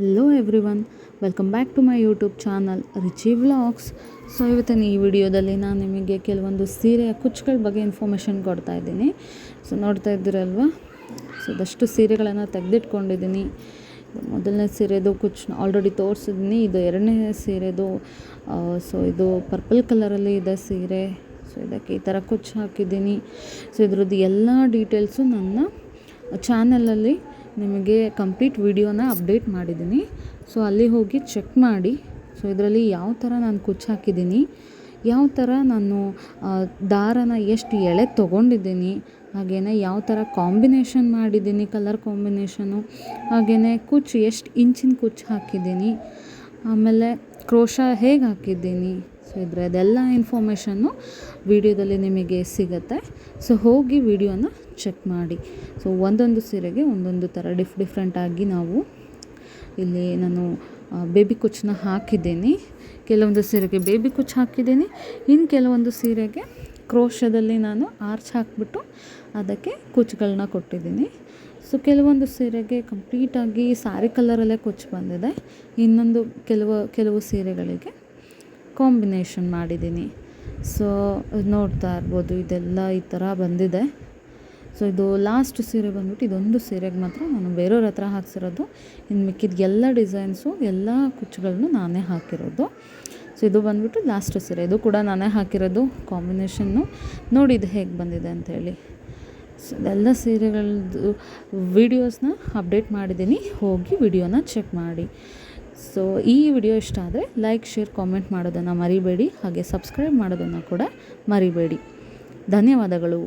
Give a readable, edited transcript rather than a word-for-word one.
Hello everyone, welcome back to my YouTube channel Richie vlogs. So ಇವತ್ತಿನ ಈ ವಿಡಿಯೋದಲ್ಲಿ ನಾನು ನಿಮಗೆ ಕೆಲವೊಂದು ಸೀರೆಯ ಕುಚ್ಚುಗಳ ಬಗ್ಗೆ ಇನ್ಫಾರ್ಮೇಷನ್ ಕೊಡ್ತಾ ಇದ್ದೀನಿ. ಸೊ ನೋಡ್ತಾ ಇದ್ದೀರಲ್ವ, ಸೊ ಅದಷ್ಟು ಸೀರೆಗಳನ್ನು ತೆಗೆದಿಟ್ಕೊಂಡಿದ್ದೀನಿ. ಮೊದಲನೇ ಸೀರೆದು ಕುಚ್ಚು ಆಲ್ರೆಡಿ ತೋರಿಸಿದ್ದೀನಿ. ಇದು ಎರಡನೇ ಸೀರೆದು. ಸೊ ಇದು ಪರ್ಪಲ್ ಕಲರಲ್ಲಿ ಇದೆ ಸೀರೆ. ಸೊ ಇದಕ್ಕೆ ಈ ಥರ ಕುಚ್ಚು ಹಾಕಿದ್ದೀನಿ. ಸೊ ಇದ್ರದ್ದು ಎಲ್ಲ ಡೀಟೇಲ್ಸು ನನ್ನ ಚಾನಲಲ್ಲಿ ನಿಮಗೆ ಕಂಪ್ಲೀಟ್ ವಿಡಿಯೋನ ಅಪ್ಡೇಟ್ ಮಾಡಿದ್ದೀನಿ. ಸೊ ಅಲ್ಲಿ ಹೋಗಿ ಚೆಕ್ ಮಾಡಿ. ಸೊ ಇದರಲ್ಲಿ ಯಾವ ಥರ ನಾನು ಕುಚ್ಚು ಹಾಕಿದ್ದೀನಿ, ಯಾವ ಥರ ನಾನು ದಾರನ ಎಷ್ಟು ಎಳೆ ತೊಗೊಂಡಿದ್ದೀನಿ, ಹಾಗೆಯೇ ಯಾವ ಥರ ಕಾಂಬಿನೇಷನ್ ಮಾಡಿದ್ದೀನಿ, ಕಲರ್ ಕಾಂಬಿನೇಷನು, ಹಾಗೆಯೇ ಕುಚ್ಚು ಎಷ್ಟು ಇಂಚಿನ ಕುಚ್ಚು ಹಾಕಿದ್ದೀನಿ, ಆಮೇಲೆ ಕ್ರೋಶ ಹೇಗೆ ಹಾಕಿದ್ದೀನಿ. ಸೊ ಇದೆಲ್ಲ ಇನ್ಫಾರ್ಮೇಷನ್ನು ವಿಡಿಯೋದಲ್ಲಿ ನಿಮಗೆ ಸಿಗುತ್ತೆ. ಸೊ ಹೋಗಿ ವಿಡಿಯೋನ ಚೆಕ್ ಮಾಡಿ. ಸೊ ಒಂದೊಂದು ಸೀರೆಗೆ ಒಂದೊಂದು ಥರ ಡಿಫ್ರೆಂಟಾಗಿ ನಾವು ಇಲ್ಲಿ ನಾನು ಬೇಬಿ ಕುಚ್ಚನ್ನ ಹಾಕಿದ್ದೀನಿ. ಕೆಲವೊಂದು ಸೀರೆಗೆ ಬೇಬಿ ಕುಚ್ಚು ಹಾಕಿದ್ದೀನಿ, ಇನ್ನು ಕೆಲವೊಂದು ಸೀರೆಗೆ ಕ್ರೋಶದಲ್ಲಿ ನಾನು ಆರ್ಚ್ ಹಾಕಿಬಿಟ್ಟು ಅದಕ್ಕೆ ಕುಚ್ಚುಗಳನ್ನ ಕೊಟ್ಟಿದ್ದೀನಿ. ಸೊ ಕೆಲವೊಂದು ಸೀರೆಗೆ ಕಂಪ್ಲೀಟಾಗಿ ಸ್ಯಾರಿ ಕಲರಲ್ಲೇ ಕುಚ್ಚು ಬಂದಿದೆ. ಇನ್ನೊಂದು ಕೆಲವು ಸೀರೆಗಳಿಗೆ ಕಾಂಬಿನೇಷನ್ ಮಾಡಿದ್ದೀನಿ. ಸೊ ನೋಡ್ತಾ ಇರ್ಬೋದು, ಇದೆಲ್ಲ ಈ ಥರ ಬಂದಿದೆ. ಸೊ ಇದು ಲಾಸ್ಟ್ ಸೀರೆ ಬಂದ್ಬಿಟ್ಟು ಇದೊಂದು ಸೀರೆಗೆ ಮಾತ್ರ ನಾನು ಬೇರೆಯವ್ರ ಹತ್ರ ಹಾಕ್ಸಿರೋದು. ಇನ್ನು ಮಿಕ್ಕಿದ ಎಲ್ಲ ಡಿಸೈನ್ಸು ಎಲ್ಲ ಕುಚ್ಚುಗಳನ್ನು ನಾನೇ ಹಾಕಿರೋದು. ಸೊ ಇದು ಬಂದ್ಬಿಟ್ಟು ಲಾಸ್ಟ್ ಸೀರೆ, ಇದು ಕೂಡ ನಾನೇ ಹಾಕಿರೋದು. ಕಾಂಬಿನೇಷನ್ನು ನೋಡಿ ಇದು ಹೇಗೆ ಬಂದಿದೆ ಅಂಥೇಳಿ. ಸೊ ಎಲ್ಲ ಸೀರೆಗಳದ್ದು ವೀಡಿಯೋಸ್ನ ಅಪ್ಡೇಟ್ ಮಾಡಿದ್ದೀನಿ, ಹೋಗಿ ವಿಡಿಯೋನ ಚೆಕ್ ಮಾಡಿ. ಸೊ ಈ ವಿಡಿಯೋ ಇಷ್ಟ ಆದರೆ ಲೈಕ್, ಶೇರ್, ಕಾಮೆಂಟ್ ಮಾಡೋದನ್ನು ಮರಿಬೇಡಿ. ಹಾಗೆ ಸಬ್ಸ್ಕ್ರೈಬ್ ಮಾಡೋದನ್ನು ಕೂಡ ಮರಿಬೇಡಿ. ಧನ್ಯವಾದಗಳು.